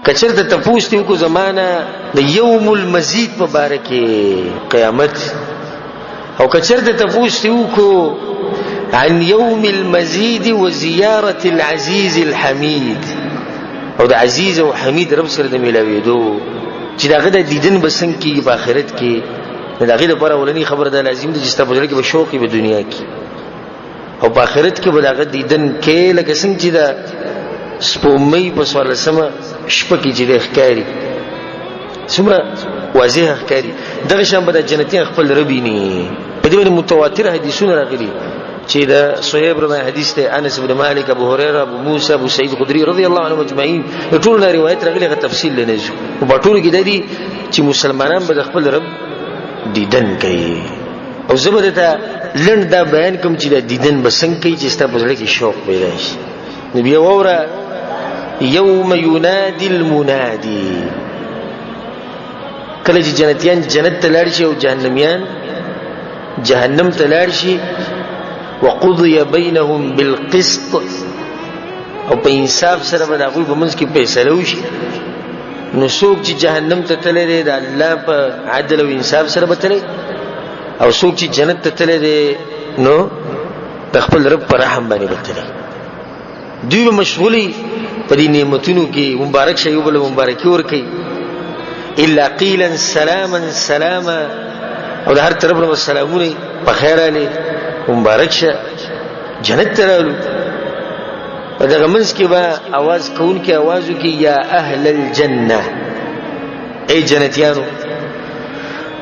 کچرته تپوس دی کو زمانہ د یوم المزید مبارک قیامت او کچرته تپوس دی کو عن يوم المزيد وزيارة العزيز الحميد او د عزیز او حمید رب سره د ملاویدو چې داغه د دیدن بسنګ کې په آخرت کې داغه لپاره ولني خبر ده لازم دي چې تاسو په کې شوقي په دنیا کې او په آخرت کې به داغه دیدن کې لکه څنګه چې دا سپومې په سوالسمه شپه کې چې د ښکاری څومره واضح ښکاری دغه شان به د جنتیان خپل ربینی په دې متواتر حدیثونه راغلي چې دا صحیح برمه حدیث ته انس بن مالک ابو هريره ابو موسی ابو سعید خدری رضی الله عنهم اجمعین ټول روایت راغلي غو تفصیل لنهجو او په ټول کې د دې چې مسلمانان به خپل رب دیدن کوي او زبر ته لند دا بیان کوم چې د دیدن بسنګ کوي چې ستاسو په ځل کې شوق پیدا شي نبی وره یوم ینادی المنادی کله چې جنتیان جنت ته لاړ شي او جهنميان جهنم ته لاړ شي وقضي بينهم بالقسط او په انصاف سره به هغه په منځ کې فیصله وشي نو څوک چې جهنم ته تللی دی د الله په عدل او انصاف سره به تللی او څوک چې جنت ته تللی دی نو د خپل رب پر رحم باندې به تللی دوی به مشغولي په دې نعمتونو کې مبارک شي او بل مبارکي ورکي الا قيلا سلاما سلاما او د هر طرف نو سلامونه په خیر علي مبارک شه جنت ترالو دغه منځ کې به आवाज کون کې आवाज وکي یا اهل الجنه ای جنتیانو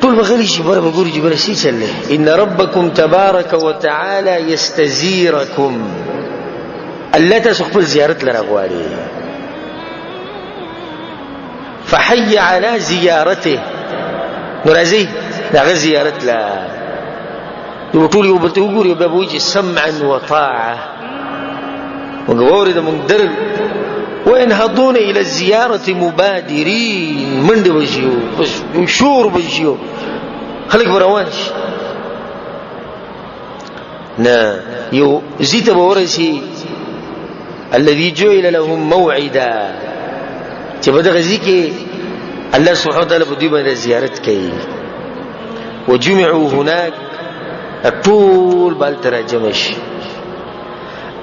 ټول بغلی شي بره وګوري چې بره شي چلله ان ربکم تبارک وتعالى یستزیرکم الله تاسو خپل زیارت لره غواړي فحي على زيارته نرازي دغه زیارت لا ټول یو بل ته وګوري به وایي سمعا وطاعه وګوري د مندر وينهضون الى الزياره مبادرين من دی وجيو شور وجيو خلک روان شي نه یو زیته ورسي الذي جعل لهم موعدا چې په دغه ځکه الله سبحانه وتعالى په دې باندې زیارت کوي وجمعوا هناك الطول بالترجمش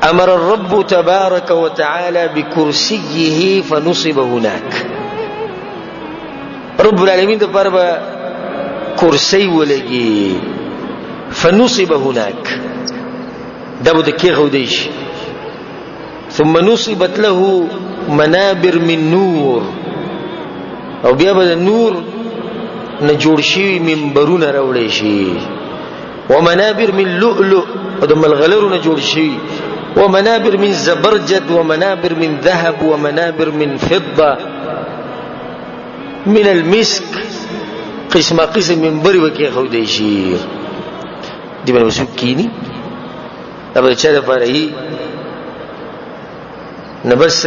امر الرب تبارك وتعالى بكرسيه فنصب هناك رب العالمين دپاره به کرسی ولګي فنصب هناك دا به کې غودیش ثم نصبت له منابر من نور او بیا به نور نه جوړ شي منبرونه راوړي شي ومنابر من لؤلؤ او د ملغلرو نه جوړ شي ومنابر من زبرجد ومنابر من ذهب ومنابر من فضة من المسك قسم منبر وکي خو دی شي دی باندې وسوک کینی دا چا د پاره نه بس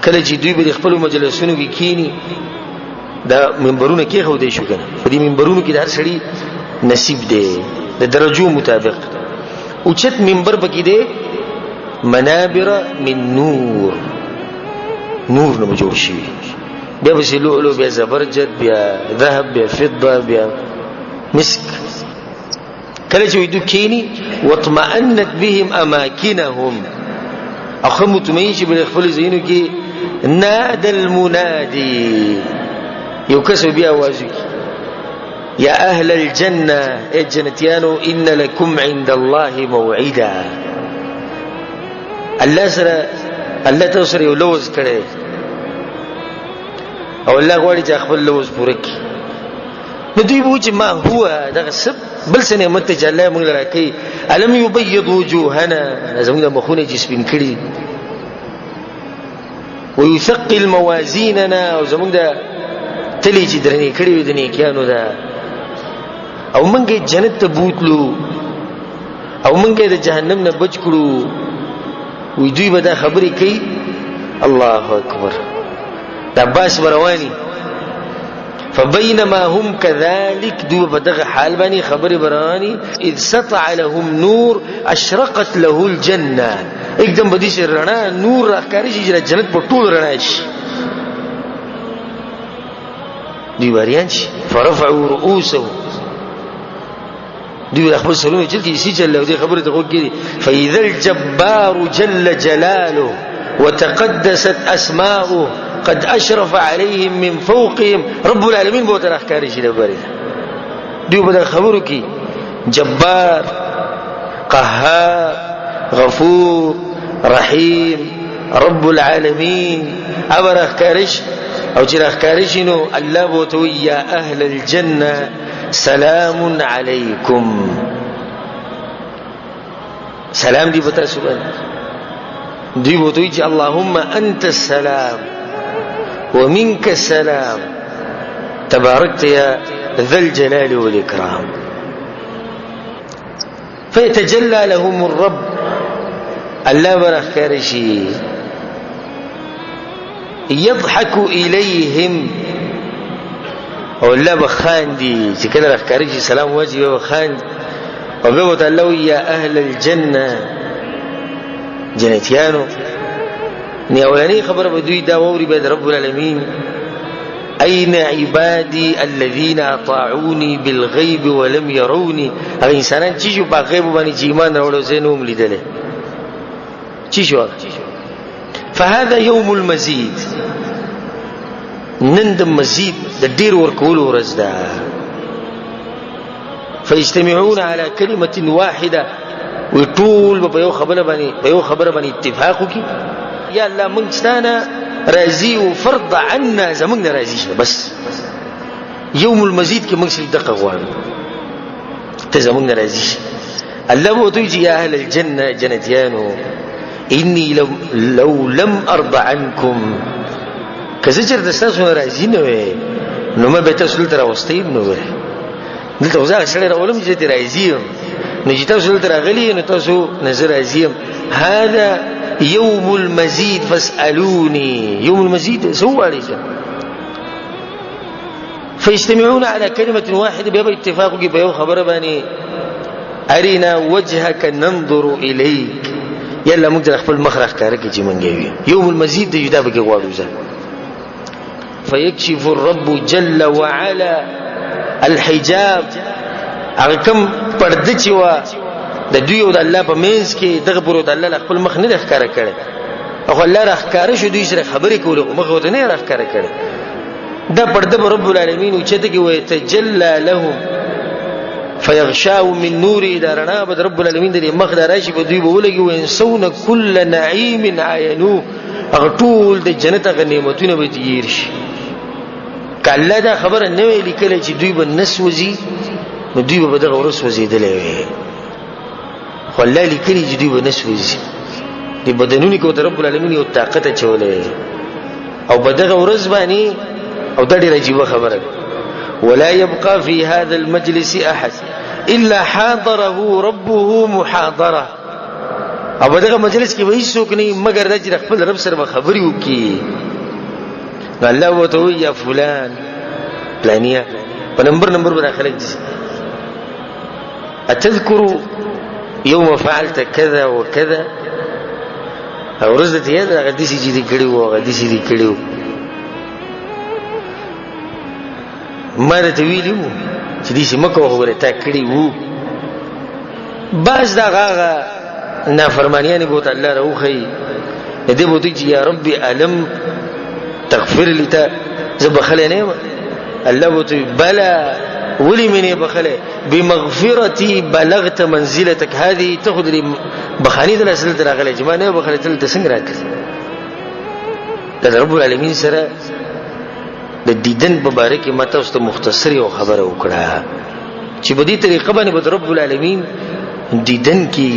کله چې دوی به خپل مجلسونو کې کینی دا منبرونه کې خو دی شو کنه په دې منبرونو کې د هر سړي نصیب دی د درجو مطابق او چت منبر پکې دی منابر من نور نور نه جوړ شي بیا به لؤلؤ بیا زبرجد بیا ذهب بیا فضه بیا مسك کله چې دوی کینی واطمئنت بهم اماكنهم اخو مطمئن شي بل خپل زینو کې نادى المنادي یو کس بیا आवाज يا أهل الجنة الجنتيانو إن لكم عند الله موعدا الله سره الله توسر یو لوز کړي او الله غواړي چې خپل لوز پوره کړي نو دوی به چې ما هو دغه سب بل څه نعمت چې الله موږ راکړي الم يبيض وجوهنا زموږ مخونه جسمین کړي ويثقل موازيننا او زموږ د تلی چې درنې کړي د نیکانو ده او منګه جنت ته بوتلو او منګه د جهنم نه بچ کړو وی دوی به دا خبرې کوي الله اکبر دا باس برواني فبينما هم كذلك دو بدغ حال بني خبر براني اذ سطع لهم نور اشرقت له الجنه एकदम بدی سے رڼا نور راکاری شي چې جنت په ټول رڼا شي دی وریان شي فرفعوا رؤوسهم دی خپل سلوم چې کی سي جل دی خبره ته وګوري فاذا الجبار جل جلاله وتقدست اسماؤه قد اشرف عليهم من فوقهم رب العالمين بو تر اخکاری شي لبري دی په خبرو کې جبار قهار غفور رحيم رب العالمين ابر اخکارش او چې اخکارش نو الله بو تو يا اهل الجنه سلام عليكم سلام دی بتا سبحان دی بو تو چې اللهم انت السلام ومنك السلام تباركت يا ذا الجلال والإكرام فيتجلى لهم الرب الله برخارشي يضحك إليهم او الله بخاندي چې کله رخارشي سلام واجب بخاند او بيوت الله يا أهل الجنة جنتيانو ني اولاني خبر بدوي دا ووري بيد رب العالمين اين عبادي الذين اطاعوني بالغيب ولم يروني هغه انسانان چې په غیب باندې ایمان راوړل زینوم لیدل چې شو فهذا يوم المزيد نند مزيد د ډیر ورکول ورځ ده فيجتمعون على كلمه واحده وطول په یو خبره باندې اتفاق وکي یا الله موږ ستانه راضي او فرض عنا زمونږ راضي شه بس يوم المزيد کې موږ سل دقه غواړو ته زمونږ راضي شه الله بو ته يا اهل الجنه جنتيانو اني لو لم ارضى عنكم کزجر د تاسو راضي نه وي نو ما به تاسو تر واستیم نو وي دلته وزاره سره راولم چې ته راضي نو چې تاسو تر غلي نو تاسو نظر راضي هذا يوم المزيد فاسألوني يوم المزيد سوى لك فيجتمعون على كلمة واحدة بيبقى اتفاقك بيو خبر باني أرنا وجهك ننظر إليك يلا مقدر أخفل مخرخ كارك جمن جاوي يوم المزيد دي يدابك يغوالوزا فيكشف الرب جل وعلا الحجاب أغكم پردچي و د دوی او د الله په منځ کې دغه برو د الله خپل مخ نه ښکارا کړي او الله راخکاره شو دوی سره خبرې کولې مخ ته نه راخکاره کړي دا پرده رب العالمین او چې دغه وي تجلى لهم فيغشاو من نور دارنا بد رب العالمین د مخ دراشي په دوی بولګي وینسون كل نعيم عينو اغطول د جنت غنیمتونه به تیر شي کله دا خبره نه ویل کله چې دوی به نسوځي نو دوی به دغه ورس وزیدلې خو الله لیکلي چې دوی به نسوځي د بدنونی کو رب العالمین یو طاقت چولې او بدغه ورځ باندې او د ډېر عجیب خبره ولا يبقى في هذا المجلس احد الا حاضره ربه محاضره او بدغه مجلس کې وایي څوک نه مگر د خپل رب سره خبري وکي الله وته یا فلان پلانیا په نمبر به داخله دي اتذكر يوم فعلت كذا وكذا او رزت هذا غديسي جدي کړو غديسي دي کړو مره تویلو چې دې سمکو خبره تا کړی وو باز دا غاغه نافرمانیان بوت الله روخي دې بوت چې یا رب الم تغفر لي تا زبخلنه الله بوت بلا ولي مني بخله بمغفرتي بلغت منزلتك هذه تاخذ لي بخاني دل اسل تر غله جما نه بخله تل تسنګ راکړه د رب العالمین سره د دیدن مبارک ماته واست مختصر یو خبره وکړه چې په دې طریقه باندې رب العالمین دیدن کی